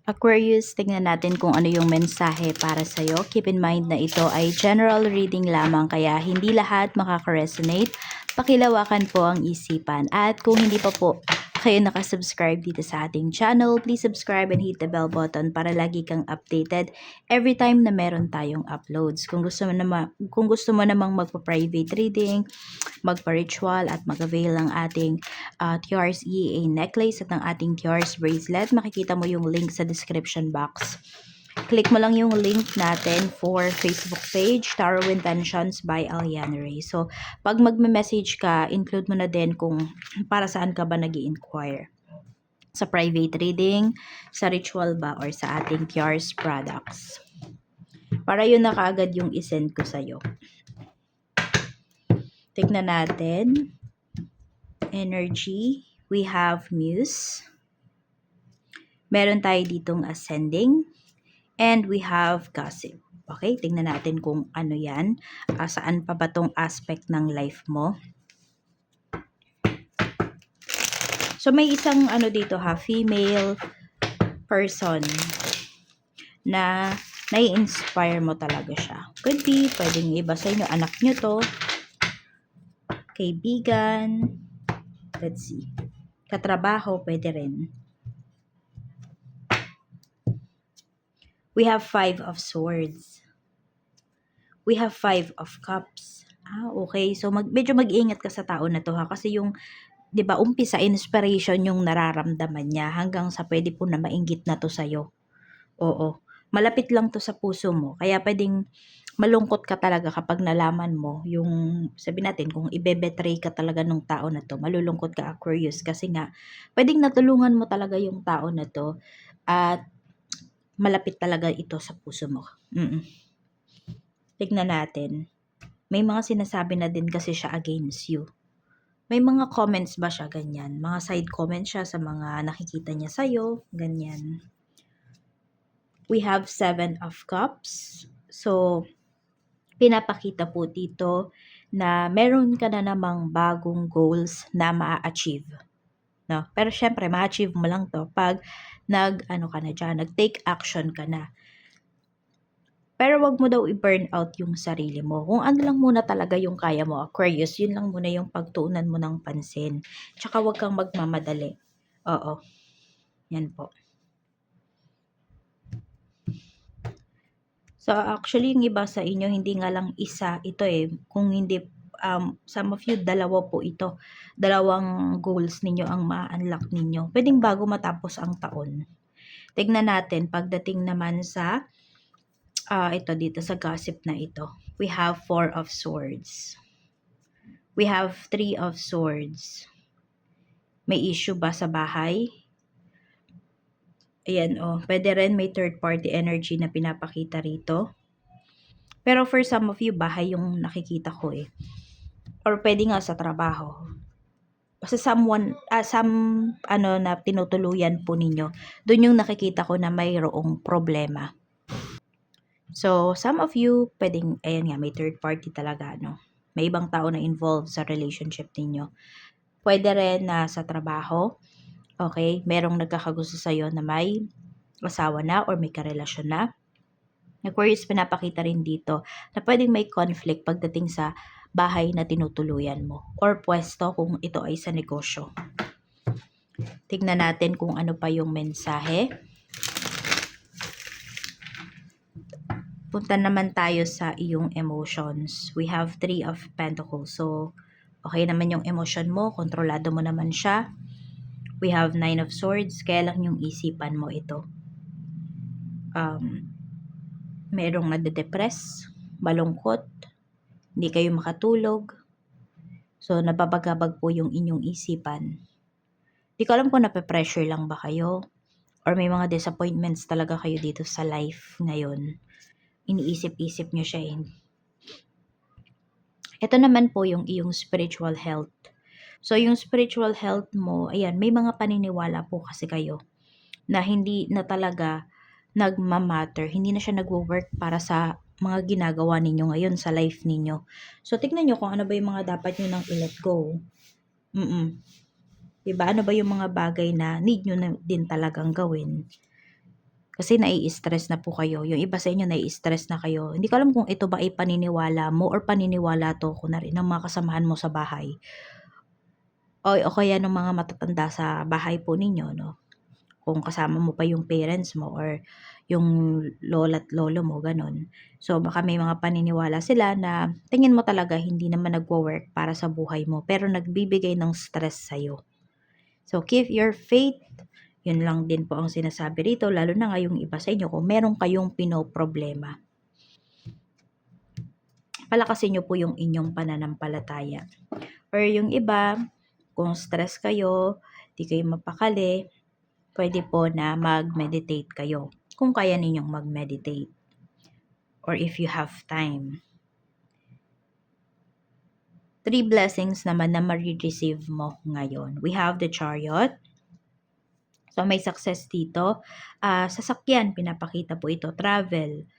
Aquarius, tingnan natin kung ano yung mensahe para sa'yo. Keep in mind na ito ay general reading lamang kaya hindi lahat makaka-resonate. Pakilawakan po ang isipan. At kung hindi pa po kayo nakasubscribe dito sa ating channel, please subscribe and hit the bell button para lagi kang updated every time na meron tayong uploads. Kung gusto mo namang magpa-private reading, magpa-ritual at mag-avail ng ating Tiares EA necklace at ng ating Tiares bracelet, makikita mo yung link sa description box. Click mo lang yung link natin for Facebook page, Tarot Intentions by Aliana Ray. So, pag magme-message ka, include mo na din kung para saan ka ba nag-i-inquire. Sa private reading, sa ritual ba, or sa ating Tiares products. Para yun na kaagad yung isend ko sa'yo. Tignan natin. Energy. We have Muse. Meron tayo ditong Ascending. And we have Gossip. Okay, tingnan natin kung ano yan. Saan pa ba tong aspect ng life mo? So, may isang ano dito ha, female person na nai-inspire mo talaga siya. Could be, pwedeng iba sa inyo, anak nyo to, kaibigan, let's see, katrabaho, pwede rin. We have 5 of Swords. We have 5 of Cups. Okay. So, medyo mag-ingat ka sa tao na to ha. Kasi yung, di ba, umpisa, inspiration yung nararamdaman niya hanggang sa pwede po na mainggit na to sa'yo. Oo. Malapit lang to sa puso mo. Kaya pwedeng malungkot ka talaga kapag nalaman mo yung, sabi natin, kung ibebetray ka talaga ng tao na to, malulungkot ka, Aquarius. Kasi nga, pwedeng natulungan mo talaga yung tao na to at malapit talaga ito sa puso mo. Tignan natin. May mga sinasabi na din kasi siya against you. May mga comments ba siya ganyan? Mga side comments siya sa mga nakikita niya sa'yo, ganyan. We have 7 of Cups. So, pinapakita po dito na meron ka na namang bagong goals na ma-achieve. No? Pero syempre, ma-achieve mo lang to pag nag-take action ka na. Pero wag mo daw i-burn out yung sarili mo. Kung ano lang muna talaga yung kaya mo, Aquarius, yun lang muna yung pagtuunan mo ng pansin. Tsaka wag kang magmamadali. Oo. Yan po. So, actually, yung iba sa inyo, hindi nga lang isa ito eh. Kung hindi, some of you, dalawa po ito. Dalawang goals ninyo ang ma-unlock ninyo. Pwedeng bago matapos ang taon. Tignan natin, pagdating naman sa ito dito sa gossip na ito. We have 4 of Swords. We have 3 of Swords. May issue ba sa bahay? Ayan pwede rin may third party energy na pinapakita rito. Pero for some of you, bahay yung nakikita ko eh. Or pwede nga sa trabaho. Basta na tinutuluyan po ninyo. Doon yung nakikita ko na mayroong problema. So, some of you, pwedeng, ayan nga, may third party talaga, no? May ibang tao na involved sa relationship ninyo. Pwede rin na sa trabaho, okay? Merong nagkakagusto sa'yo na may asawa na or may karelasyon na. Aquarius, pinapakita rin dito na pwedeng may conflict pagdating sa bahay na tinutuluyan mo or pwesto kung ito ay sa negosyo. Tignan natin kung ano pa yung mensahe. Punta naman tayo sa iyong emotions. We have 3 of Pentacles. So, okay naman yung emotion mo. Kontrolado mo naman siya. We have 9 of Swords. Kaya lang yung isipan mo ito. Merong nade-depress, malungkot, hindi kayo makatulog. So, nababagabag po yung inyong isipan. Di ko alam kung nape-pressure lang ba kayo or may mga disappointments talaga kayo dito sa life ngayon. Iniisip-isip nyo siya eh. Ito naman po yung iyong spiritual health. So, yung spiritual health mo, ayan, may mga paniniwala po kasi kayo na hindi na talaga nagmamatter, hindi na siya nagwo-work para sa mga ginagawa ninyo ngayon sa life ninyo. So, tignan nyo kung ano ba yung mga dapat nyo nang i-let go. Diba? Ano ba yung mga bagay na need nyo na din talagang gawin? Kasi nai-stress na po kayo. Yung iba sa inyo nai-stress na kayo. Hindi ko alam kung ito ba ay paniniwala mo or paniniwala to ko na rin ng mga kasamahan mo sa bahay. O kaya ng mga matatanda sa bahay po ninyo, no? Kung kasama mo pa yung parents mo or yung lola at lolo mo, ganun. So, baka may mga paniniwala sila na tingin mo talaga hindi naman nagwo-work para sa buhay mo, pero nagbibigay ng stress sa'yo. So, keep your faith. Yun lang din po ang sinasabi rito, lalo na nga yung iba sa inyo kung meron kayong pinoproblema. Palakasin nyo po yung inyong pananampalataya. Or yung iba, kung stress kayo, di kayo mapakali, pwede po na mag-meditate kayo. Kung kaya ninyong mag-meditate. Or if you have time. 3 blessings naman na ma-receive mo ngayon. We have the Chariot. So, may success dito. Sasakyan, pinapakita po ito. Travel.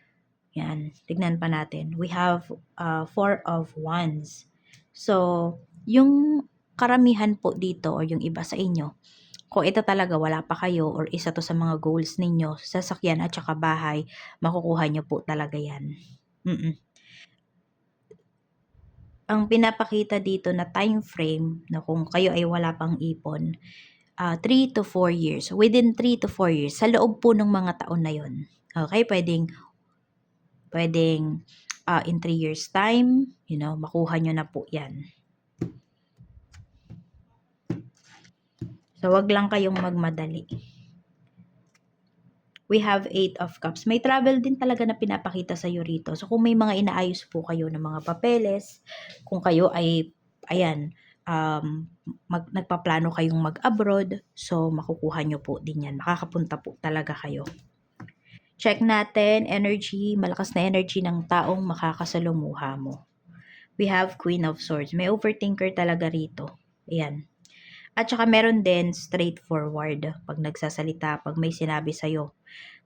Yan. Tignan pa natin. We have 4 of Wands. So, yung karamihan po dito or yung iba sa inyo, kung ito talaga wala pa kayo or isa to sa mga goals ninyo, sasakyan at saka bahay, makukuha nyo po talaga yan. Ang pinapakita dito na time frame na kung kayo ay wala pang ipon, 3 to 4 years. Within 3 to 4 years, sa loob po ng mga taon na yon. Okay, pwedeng in 3 years time, makuha nyo na po yan. So, wag lang kayong magmadali. We have 8 of Cups. May travel din talaga na pinapakita sa iyo rito. So, kung may mga inaayos po kayo ng mga papeles, kung kayo ay, ayan, nagpaplano kayong mag-abroad, so makukuha nyo po din yan. Makakapunta po talaga kayo. Check natin, energy, malakas na energy ng taong makakasalumuha mo. We have Queen of Swords. May overthinker talaga rito. Ayan. At saka meron din straightforward pag nagsasalita, pag may sinabi sa'yo.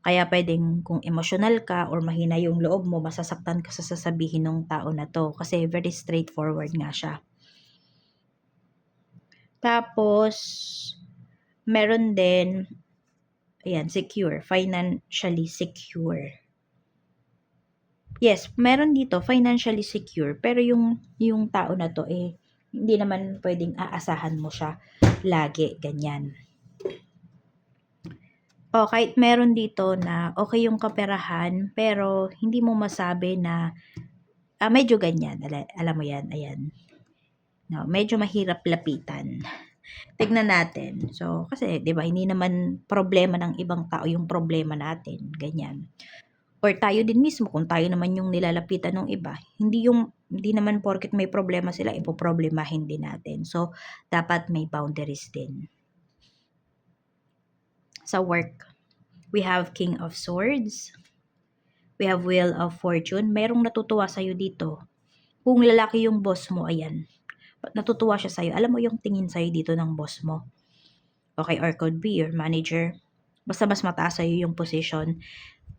Kaya pwedeng kung emotional ka or mahina yung loob mo, masasaktan ka sa sasabihin ng tao na to. Kasi very straightforward nga siya. Tapos, meron din, ayan, secure, financially secure. Yes, meron dito, financially secure. Pero yung tao na to, hindi naman pwedeng aasahan mo siya lagi, ganyan. O, kahit meron dito na okay yung kaperahan, pero hindi mo masabi na medyo ganyan. Alam mo yan, ayan. No, medyo mahirap lapitan. Tignan natin. So, kasi, di ba, hindi naman problema ng ibang tao yung problema natin. Ganyan. Or tayo din mismo, kung tayo naman yung nilalapitan ng iba, hindi naman porket may problema sila, ipoproblemahin din natin. So, dapat may boundaries din. Sa work, we have King of Swords. We have Wheel of Fortune. Merong natutuwa sa'yo dito. Kung lalaki yung boss mo, ayan. Natutuwa siya sa'yo. Alam mo yung tingin sa'yo dito ng boss mo. Okay, or could be your manager. Basta mas mataas sa'yo yung position.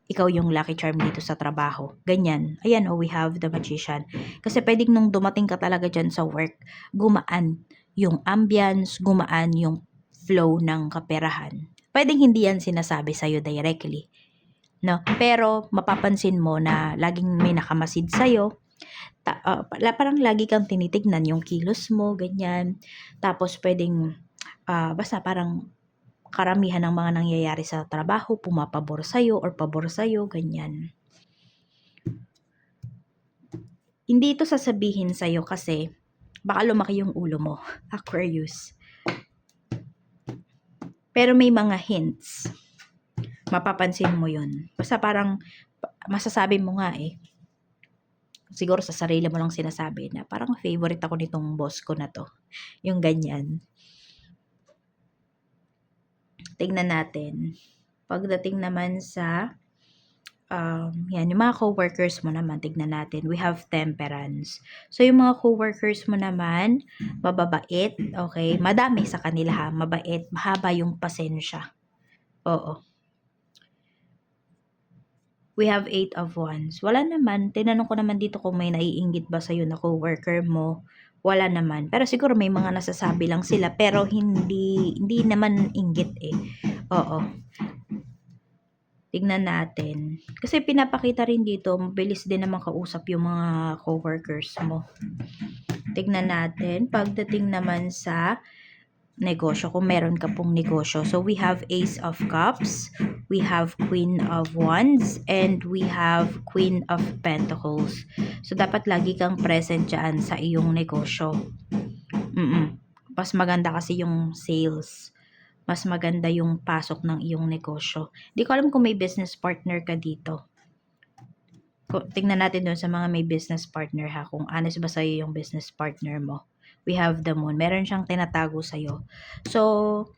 Ikaw yung lucky charm dito sa trabaho. Ganyan. Ayan, we have the Magician. Kasi pwedeng nung dumating ka talaga dyan sa work, gumaan yung ambience, gumaan yung flow ng kaperahan. Pwedeng hindi yan sinasabi sa'yo directly. No? Pero mapapansin mo na laging may nakamasid sa'yo. Parang lagi kang tinitignan yung kilos mo, ganyan. Tapos pwedeng, basta parang karamihan ng mga nangyayari sa trabaho, pumapabor sa'yo or pabor sa'yo, ganyan. Hindi ito sasabihin sa'yo kasi baka lumaki yung ulo mo, Aquarius. Pero may mga hints. Mapapansin mo yun. Basta parang masasabi mo nga siguro sa sarili mo lang sinasabi na parang favorite ako nitong boss ko na to. Yung ganyan. Tignan natin. Pagdating naman sa yan, yung mga co-workers mo naman, tignan natin. We have Temperance. So, yung mga co-workers mo naman, mababait, okay? Madami sa kanila ha, mabait, mahaba yung pasensya. Oo. We have 8 of Wands. Wala naman, tinanong ko naman dito kung may naiinggit ba sa'yo na co-worker mo. Wala naman. Pero siguro may mga nasasabi lang sila, pero hindi naman inggit Oo. Tignan natin. Kasi pinapakita rin dito, mabilis din naman kausap yung mga coworkers mo. Tignan natin. Pagdating naman sa negosyo, kung meron ka pong negosyo. So, we have Ace of Cups, we have Queen of Wands, and we have Queen of Pentacles. So, dapat lagi kang present dyan sa iyong negosyo. Mas maganda kasi yung sales. Mas maganda yung pasok ng iyong negosyo. Hindi ko alam kung may business partner ka dito. Tingnan natin doon sa mga may business partner ha, kung honest ba sa'yo yung business partner mo. We have the moon. Meron siyang tinatago sa'yo. So,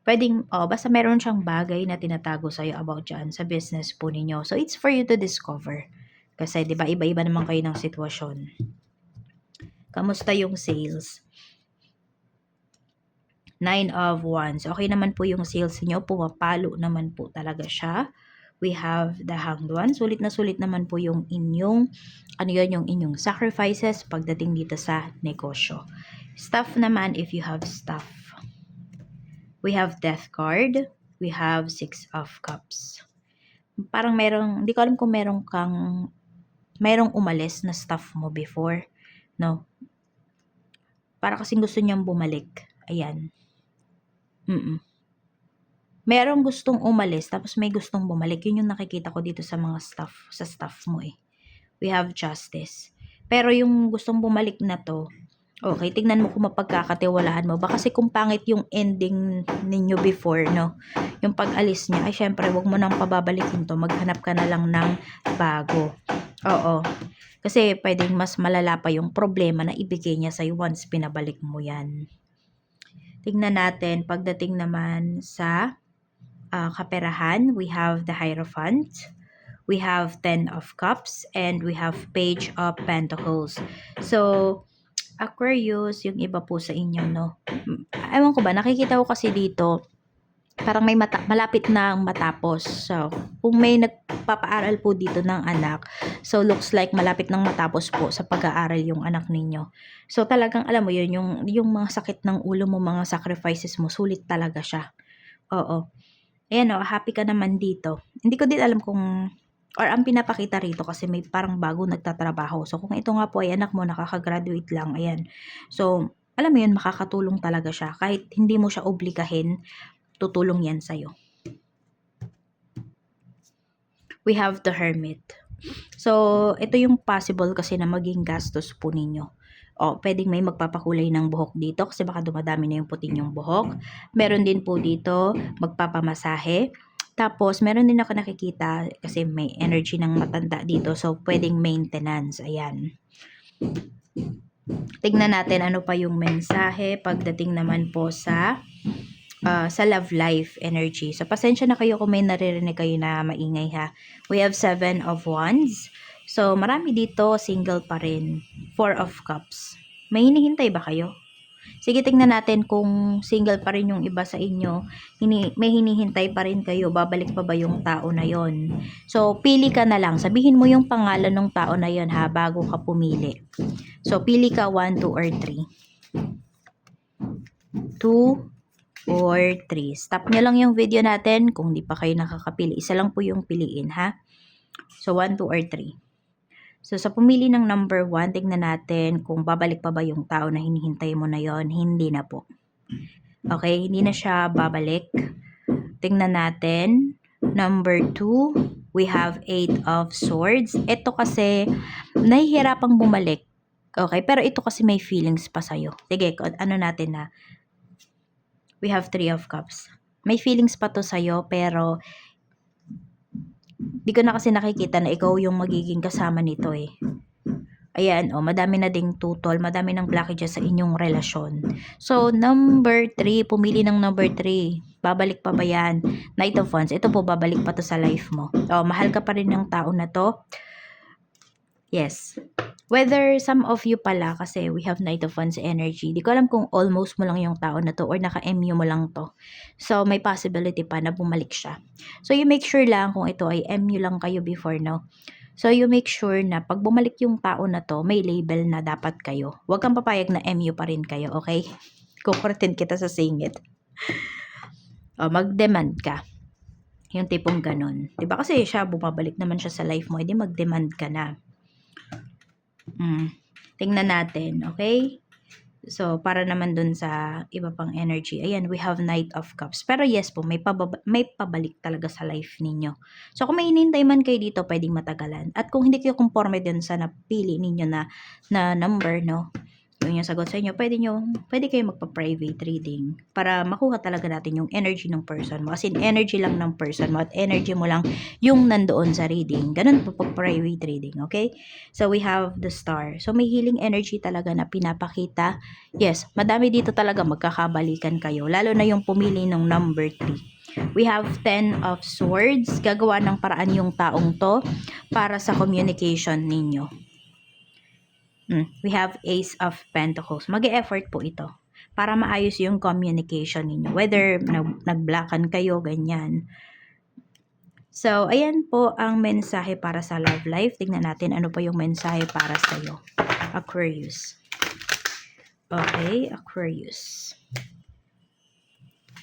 pwedeng, basta meron siyang bagay na tinatago sa'yo about dyan sa business po ninyo. So, it's for you to discover. Kasi, di ba, iba-iba naman kayo ng sitwasyon. Kamusta yung sales? 9 of Wands. Okay naman po yung sales niyo. Pumapalo naman po talaga siya. We have the Hanged One. Sulit na sulit naman po yung inyong, yung inyong sacrifices pagdating dito sa negosyo. Stuff naman, if you have stuff. We have Death card. We have 6 of Cups. Parang hindi ko alam kung merong umalis na stuff mo before. No? Para kasing gusto niyang bumalik. Ayan. Merong gustong umalis, tapos may gustong bumalik. Yun yung nakikita ko dito sa mga staff mo eh. We have Justice. Pero yung gustong bumalik na to, okay, tignan mo kung mapagkakatiwalaan mo. Baka kasi kung pangit yung ending ninyo before, no? Yung pag-alis niya, ay syempre, wag mo nang pababalikin to. Maghanap ka na lang ng bago. Oo. Kasi pwedeng mas malala pa yung problema na ibigay niya sa'yo once pinabalik mo yan. Tignan natin, pagdating naman sa kaperahan, we have the Hierophant, we have 10 of Cups, and we have Page of Pentacles. So, Aquarius, yung iba po sa inyo, no? Ewan ko ba, nakikita ko kasi dito, parang may malapit na matapos. So, kung may nagpapaaral po dito ng anak, so looks like malapit nang matapos po sa pag-aaral yung anak ninyo. So, talagang alam mo yun, yung mga sakit ng ulo mo, mga sacrifices mo, sulit talaga siya. Oo. Ayan o, happy ka naman dito. Hindi ko din alam kung, or ang pinapakita rito kasi may parang bago nagtatrabaho. So, kung ito nga po ay anak mo, nakaka-graduate lang, ayan. So, alam mo yun, makakatulong talaga siya. Kahit hindi mo siya obligahin, tutulong yan sa'yo. We have the Hermit. So, ito yung possible kasi na maging gastos po ninyo. Pwedeng may magpapakulay ng buhok dito kasi baka dumadami na yung puti yung buhok. Meron din po dito magpapamasahe. Tapos, meron din ako nakikita kasi may energy ng matanda dito. So, pwedeng maintenance. Ayan. Tignan natin ano pa yung mensahe pagdating naman po sa love life energy. So, pasensya na kayo kung may naririnig kayo na maingay ha. We have 7 of Wands. So, marami dito, single pa rin. 4 of Cups. May hinihintay ba kayo? Sige, tingnan natin kung single pa rin yung iba sa inyo. May hinihintay pa rin kayo. Babalik pa ba yung tao na yon? So, pili ka na lang. Sabihin mo yung pangalan ng tao na yon ha, bago ka pumili. So, pili ka 1, 2, or 3. 2 or 3. Stop nyo lang yung video natin kung di pa kayo nakakapili. Isa lang po yung piliin ha. So, 1, 2, or 3. So, sa pumili ng number 1, tingnan natin kung babalik pa ba yung tao na hinihintay mo na yon. Hindi na po. Okay, hindi na siya babalik. Tingnan natin. Number 2, we have 8 of Swords. Ito kasi, nahihirapang bumalik. Okay, pero ito kasi may feelings pa sa'yo. Sige, ano natin na. We have 3 of Cups. May feelings pa to sa'yo, pero di ko na kasi nakikita na ikaw yung magiging kasama nito eh. Ayan, madami na ding tutol, madami ng blockages sa inyong relasyon. So, number 3, pumili ng number 3. Babalik pa ba yan? Knight of Wands, ito po, babalik pa to sa life mo. Mahal ka pa rin ng tao na to. Yes. Whether some of you pala, kasi we have Knight of Wands energy, di ko alam kung almost mo lang yung tao na to or naka-MU mo lang to. So, may possibility pa na bumalik siya. So, you make sure lang kung ito ay MU lang kayo before, no? So, you make sure na pag bumalik yung tao na to, may label na dapat kayo. Huwag kang papayag na MU pa rin kayo, okay? Kukurtin kita sa singit. Mag-demand ka. Yung tipong ganun. Diba kasi siya, bumabalik naman siya sa life mo, edi mag-demand ka na. Tingnan natin, okay? So, para naman dun sa iba pang energy. Ayan, we have Knight of Cups. Pero yes po, may pabalik talaga sa life ninyo. So, kung may hinintay man kayo dito, pwedeng matagalan. At kung hindi kayo conforme dun sa napili ninyo na number, no? Yung sagot sa inyo, pwede kayo magpa-private reading para makuha talaga natin yung energy ng person mo. As in, energy lang ng person mo at energy mo lang yung nandoon sa reading. Ganun po pag private reading, okay? So, we have the Star. So, may healing energy talaga na pinapakita. Yes, madami dito talaga magkakabalikan kayo. Lalo na yung pumili ng number 3. We have 10 of Swords. Gagawa ng paraan yung taong to para sa communication ninyo. We have Ace of Pentacles. Mag-e-effort po ito para maayos yung communication ninyo. Whether nag-blockan kayo, ganyan. So, ayan po ang mensahe para sa love life. Tingnan natin ano pa yung mensahe para sa iyo, Aquarius. Okay, Aquarius.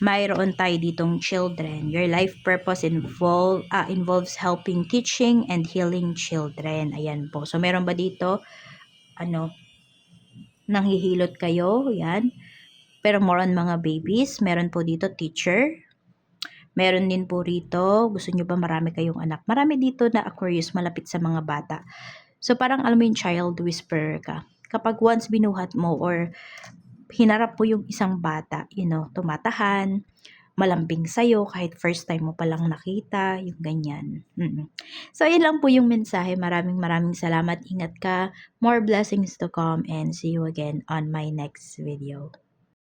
Mayroon tayo ditong children. Your life purpose involves helping, teaching, and healing children. Ayan po. So, meron ba dito, nanghihilot kayo? Yan. Pero more on mga babies. Meron po dito teacher. Meron din po rito, gusto nyo ba marami kayong anak? Marami dito na Aquarius malapit sa mga bata. So, parang alam mo yung child whisperer ka. Kapag once binuhat mo or hinarap mo yung isang bata, tumatahan, malambing sa'yo, kahit first time mo palang nakita, yung ganyan. So, yun lang po yung mensahe. Maraming salamat. Ingat ka. More blessings to come and see you again on my next video.